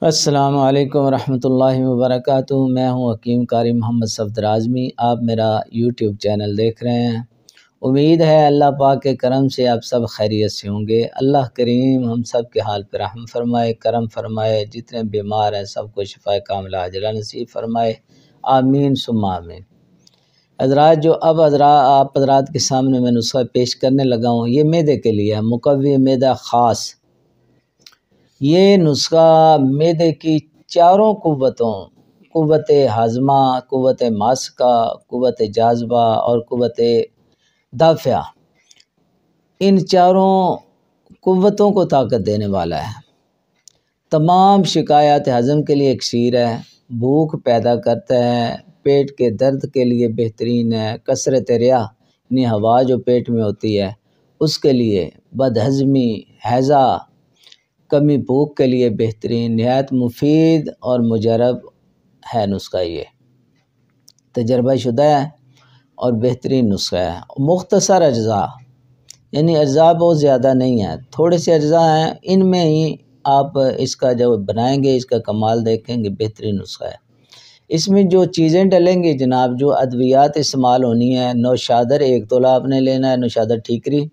السلام علیکم ورحمۃ اللہ وبرکاتہ۔ میں ہوں حکیم قاری محمد صفدر اعظمی۔ آپ میرا یوٹیوب چینل دیکھ رہے ہیں۔ امید ہے اللہ پاک کے کرم سے آپ سب خیریت سے ہوں گے۔ اللہ کریم ہم سب کے حال پر رحم فرمائے، کرم فرمائے۔ جتنے بیمار ہیں سب کو شفاء کاملہ عاجلہ نصیب فرمائے، آمین ثم آمین۔ حضرات، جو اب آپ حضرات کے سامنے میں نسخہ پیش کرنے لگا ہوں، یہ معدے کے لیے ہے، مقوی معدہ خاص۔ یہ نسخہ معدے کی چاروں قوتوں، قوت ہاضمہ، قوت ماسکہ، قوت جاذبہ اور قوت دافعہ، ان چاروں قوتوں کو طاقت دینے والا ہے۔ تمام شکایات ہضم کے لیے اکسیر ہے، بھوک پیدا کرتا ہے، پیٹ کے درد کے لیے بہترین ہے، کثرت ریہ یعنی ہوا جو پیٹ میں ہوتی ہے اس کے لیے، بد ہضمی، ہیضہ، کمی بھوک کے لیے بہترین، نہایت مفید اور مجرب ہے نسخہ۔ یہ تجربہ شدہ ہے اور بہترین نسخہ ہے۔ مختصر اجزاء یعنی اجزاء بہت زیادہ نہیں ہیں، تھوڑے سے اجزاء ہیں، ان میں ہی آپ اس کا جو بنائیں گے اس کا کمال دیکھیں گے، بہترین نسخہ ہے۔ اس میں جو چیزیں ڈلیں گی جناب، جو ادویات استعمال ہونی ہیں، نوشادر 1 تولہ آپ نے لینا ہے، نوشادر ٹھیکری،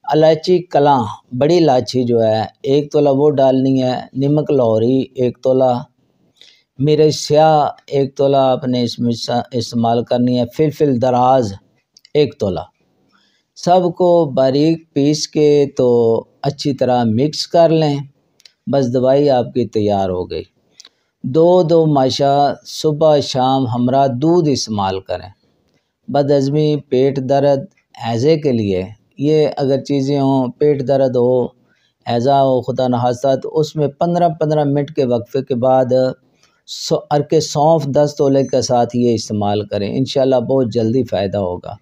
الائچی کلاں بڑی الائچی جو ہے 1 تولہ وہ ڈالنی ہے، نمک لاہوری 1 تولہ، مرچ سیاہ 1 تولہ آپ نے اس میں استعمال کرنی ہے، فلفل دراز 1 تولہ۔ سب کو باریک پیس کے تو اچھی طرح مکس کر لیں، بس دوائی آپ کی تیار ہو گئی۔ 2 ماشا صبح شام ہمراہ دودھ استعمال کریں۔ بد ہضمی، پیٹ درد، ہیضے کے لیے یہ اگر چیزیں ہوں، پیٹ درد ہو، ہیضہ ہو خدا نخواستہ، تو اس میں 15 منٹ کے وقفے کے بعد عرق سونف 10 تولے کے ساتھ یہ استعمال کریں، انشاءاللہ بہت جلدی فائدہ ہوگا۔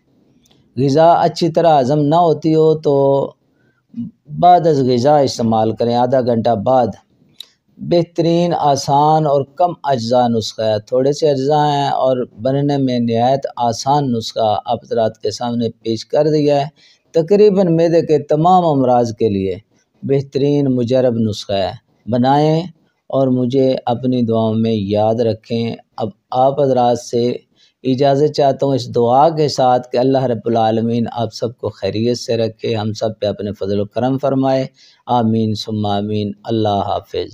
غذا اچھی طرح ہضم نہ ہوتی ہو تو بعد از غذا استعمال کریں، آدھا گھنٹہ بعد۔ بہترین، آسان اور کم اجزاء نسخہ ہے، تھوڑے سے اجزاء ہیں اور بننے میں نہایت آسان نسخہ آپ حضرات کے سامنے پیش کر دیا ہے۔ تقریباً معدے کے تمام امراض کے لیے بہترین مجرب نسخہ ہے۔ بنائیں اور مجھے اپنی دعاؤں میں یاد رکھیں۔ اب آپ حضرات سے اجازت چاہتا ہوں اس دعا کے ساتھ کہ اللہ رب العالمین آپ سب کو خیریت سے رکھے، ہم سب پہ اپنے فضل و کرم فرمائے، آمین ثم آمین۔ اللہ حافظ۔